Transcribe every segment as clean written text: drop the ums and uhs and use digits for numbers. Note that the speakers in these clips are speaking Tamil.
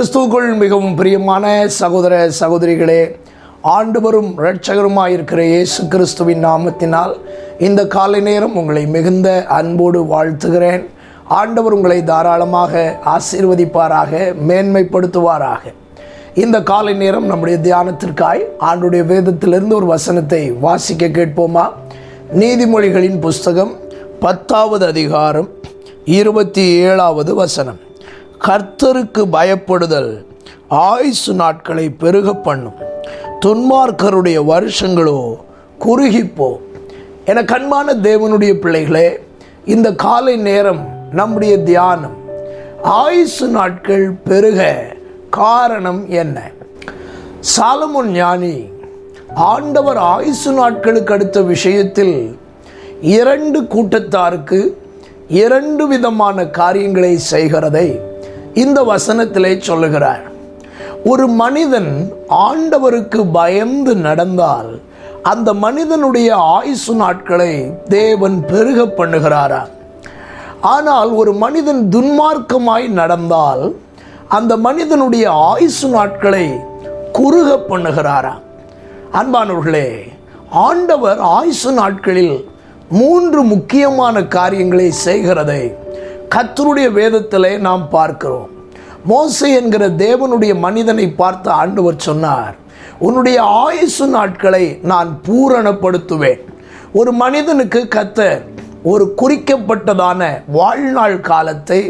கிறிஸ்துவுக்குள் மிகவும் பிரியமான சகோதர சகோதரிகளே, ஆண்டவரும் இரட்சகருமாயிருக்கிற இயேசு கிறிஸ்துவின் நாமத்தினால் இந்த காலை நேரம் உங்களை மிகுந்த அன்போடு வாழ்த்துகிறேன். ஆண்டவர் உங்களை தாராளமாக ஆசீர்வதிப்பாராக, மேன்மைப்படுத்துவாராக. இந்த காலை நேரம் நம்முடைய தியானத்திற்காய் ஆண்டுடைய வேதத்திலிருந்து ஒரு வசனத்தை வாசிக்க கேட்போமா? நீதிமொழிகளின் புஸ்தகம் 10வது அதிகாரம் 27வது வசனம். கர்த்தருக்கு பயப்படுதல் ஆயுசு நாட்களை பெருக பண்ணும், துன்மார்க்கருடைய வருஷங்களோ குறுகிப்போ. என கண்மான தேவனுடைய பிள்ளைகளே, இந்த காலை நேரம் நம்முடைய தியானம் ஆயுசு நாட்கள் பெருக காரணம் என்ன? சாலமோன் ஞானி ஆண்டவர் ஆயுசு நாட்களுக்கு அடுத்த விஷயத்தில் 2 கூட்டத்தாருக்கு 2 விதமான காரியங்களை செய்கிறதை இந்த வசனத்திலே சொல்லுகிறார். ஒரு மனிதன் ஆண்டவருக்கு பயந்து நடந்தால் அந்த மனிதனுடைய ஆயுசு நாட்களை தேவன் பெருக பண்ணுகிறாரா? ஆனால் ஒரு மனிதன் துன்மார்க்கமாய் நடந்தால் அந்த மனிதனுடைய ஆயுசு நாட்களை குறுக பண்ணுகிறாரா? அன்பானவர்களே, ஆண்டவர் ஆயுசு நாட்களில் 3 முக்கியமான காரியங்களை செய்கிறதை கர்த்தருடைய வேதத்திலே நாம் பார்க்கிறோம். மோசே என்கிற தேவனுடைய மனிதனை பார்த்து ஆண்டவர் சொன்னார், உன்னுடைய ஆயுசு நாட்களை நான் பூரணப்படுத்துவேன். ஒரு மனிதனுக்கு கர்த்தர் ஒரு குறிக்கப்பட்டதான வாழ்நாள் காலத்தை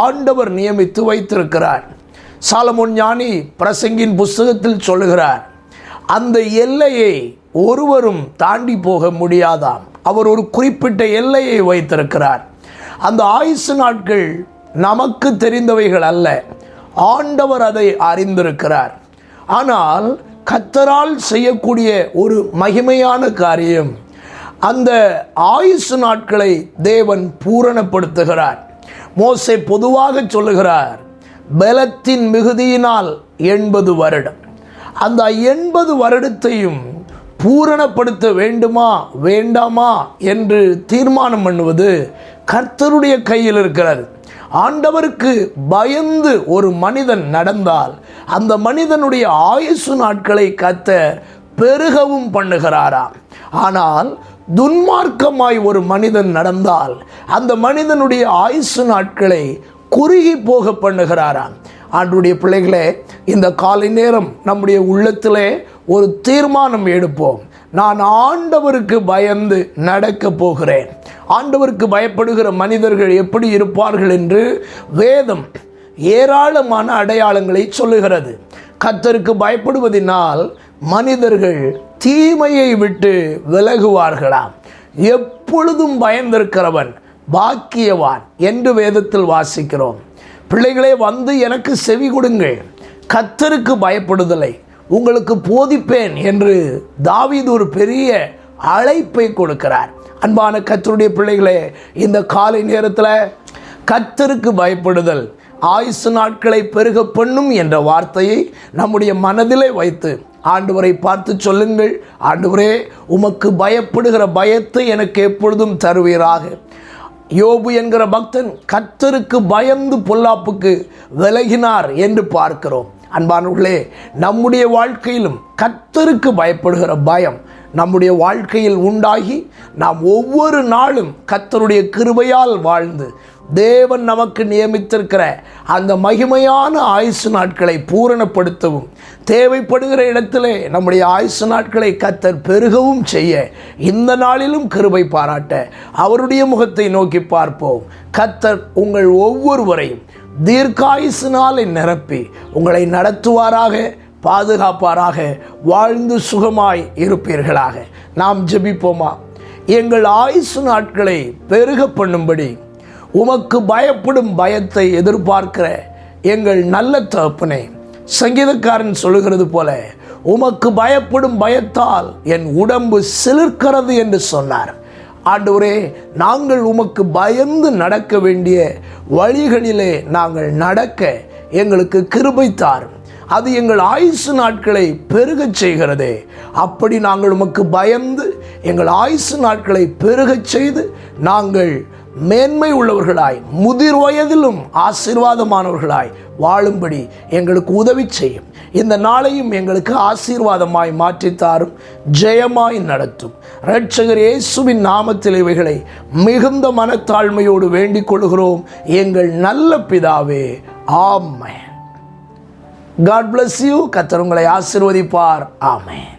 ஆண்டவர் நியமித்து வைத்திருக்கிறார். சாலமோன் ஞானி பிரசங்கின் புஸ்தகத்தில் சொல்லுகிறார், அந்த எல்லையை ஒருவரும் தாண்டி போக முடியாதாம். அவர் ஒரு குறிப்பிட்ட எல்லையை வைத்திருக்கிறார். அந்த ஆயுசு நாட்கள் நமக்கு தெரிந்தவைகள் அல்ல, ஆண்டவர் அதை அறிந்திருக்கிறார். ஆனால் கர்த்தரால் செய்யக்கூடிய ஒரு மகிமையான காரியம், அந்த ஆயுசு நாட்களை தேவன் பூரணப்படுத்துகிறார். மோசே பொதுவாக சொல்லுகிறார், பலத்தின் மிகுதியினால் 80 வருடம். அந்த 80 வருடத்தையும் பூரணப்படுத்த வேண்டுமா வேண்டாமா என்று தீர்மானம் பண்ணுவது கர்த்தருடைய கையில் இருக்கிறது. ஆண்டவருக்கு பயந்து ஒரு மனிதன் நடந்தால் அந்த மனிதனுடைய ஆயுசு நாட்களை கர்த்தர் பெருகவும் பண்ணுகிறாராம். ஆனால் துன்மார்க்கமாய் ஒரு மனிதன் நடந்தால் அந்த மனிதனுடைய ஆயுசு நாட்களை குறுகி போக பண்ணுகிறாராம். ஆண்டவருடைய பிள்ளைகளே, இந்த காலை நேரம் நம்முடைய உள்ளத்திலே ஒரு தீர்மானம் எடுப்போம். நான் ஆண்டவருக்கு பயந்து நடக்க போகிறேன். ஆண்டவருக்கு பயப்படுகிற மனிதர்கள் எப்படி இருப்பார்கள் என்று வேதம் ஏராளமான அடையாளங்களை சொல்லுகிறது. கர்த்தருக்கு பயப்படுவதினால் மனிதர்கள் தீமையை விட்டு விலகுவார்களாம். எப்பொழுதும் பயந்திருக்கிறவன் பாக்கியவான் என்று வேதத்தில் வாசிக்கிறோம். பிள்ளைகளே, வந்து எனக்கு செவி கொடுங்கள், கர்த்தருக்கு பயப்படுதலை உங்களுக்கு போதிப்பேன் என்று தாவீது ஒரு பெரிய அழைப்பை கொடுக்கிறார். அன்பான கர்த்தருடைய பிள்ளைகளே, இந்த காலை நேரத்தில் கர்த்தருக்கு பயப்படுதல் ஆயுசு நாட்களை பெருக பண்ணும் என்ற வார்த்தையை நம்முடைய மனதிலே வைத்து ஆண்டவரை பார்த்து சொல்லுங்கள், ஆண்டவரே, உமக்கு பயப்படுகிற பயத்தை எனக்கு எப்பொழுதும் தருவீராக. யோபு என்கிற பக்தன் கர்த்தருக்கு பயந்து பொல்லாப்புக்கு விலகினார் என்று பார்க்கிறோம். அன்பானவர்களே, நம்முடைய வாழ்க்கையிலும் கர்த்தருக்கு பயப்படுகிற பயம் நம்முடைய வாழ்க்கையில் உண்டாகி நாம் ஒவ்வொரு நாளும் கர்த்தருடைய கிருபையால் வாழ்ந்து தேவன் நமக்கு நியமித்திருக்கிற அந்த மகிமையான ஆயுசு நாட்களை பூரணப்படுத்தவும், தேவைப்படுகிற இடத்திலே நம்முடைய ஆயுசு நாட்களை கர்த்தர் பெருகவும் செய்ய இந்த நாளிலும் கிருபை பாராட்ட அவருடைய முகத்தை நோக்கி பார்ப்போம். கர்த்தர் உங்கள் ஒவ்வொருவரையும் தீர்க்காயுசினாலே நிரப்பி உங்களை நடத்துவாராக, பாதுகாப்பாராக, வாழ்ந்து சுகமாய் இருப்பீர்களாக. நாம் ஜெபிப்போமா? எங்கள் ஆயுசு நாட்களை பெருக பண்ணும்படி உமக்கு பயப்படும் பயத்தை எதிர்பார்க்கிற எங்கள் நல்ல தகப்பனே, சங்கீதக்காரன் சொல்லுகிறது போல, உமக்கு பயப்படும் பயத்தால் என் உடம்பு சிலிர்க்கிறது என்று சொன்னார். ஆண்டவரே, நாங்கள் உமக்கு பயந்து நடக்க வேண்டிய வழிகளிலே நாங்கள் நடக்க எங்களுக்கு கிருபை தாரும். அது எங்கள் ஆயுசு நாட்களை பெருகச் செய்கிறதே. அப்படி நாங்கள் உமக்கு பயந்து எங்கள் ஆயுசு நாட்களை பெருகச் செய்து நாங்கள் மேன்மை உள்ளவர்களாய், முதிர் வயதிலும் ஆசீர்வாதமானவர்களாய் வாழும்படி எங்களுக்கு உதவி செய்யும். இந்த நாளையும் எங்களுக்கு ஆசீர்வாதமாய் மாற்றித்தாரும், ஜெயமாய் நடத்தும். இரட்சகர் இயேசுவின் நாமத்தில் இவைகளை மிகுந்த மனத்தாழ்மையோடு வேண்டிக் கொள்கிறோம் எங்கள் நல்ல பிதாவே, ஆமென். God bless you. கர்த்தர் உங்களை ஆசீர்வதிப்பார். ஆமென்.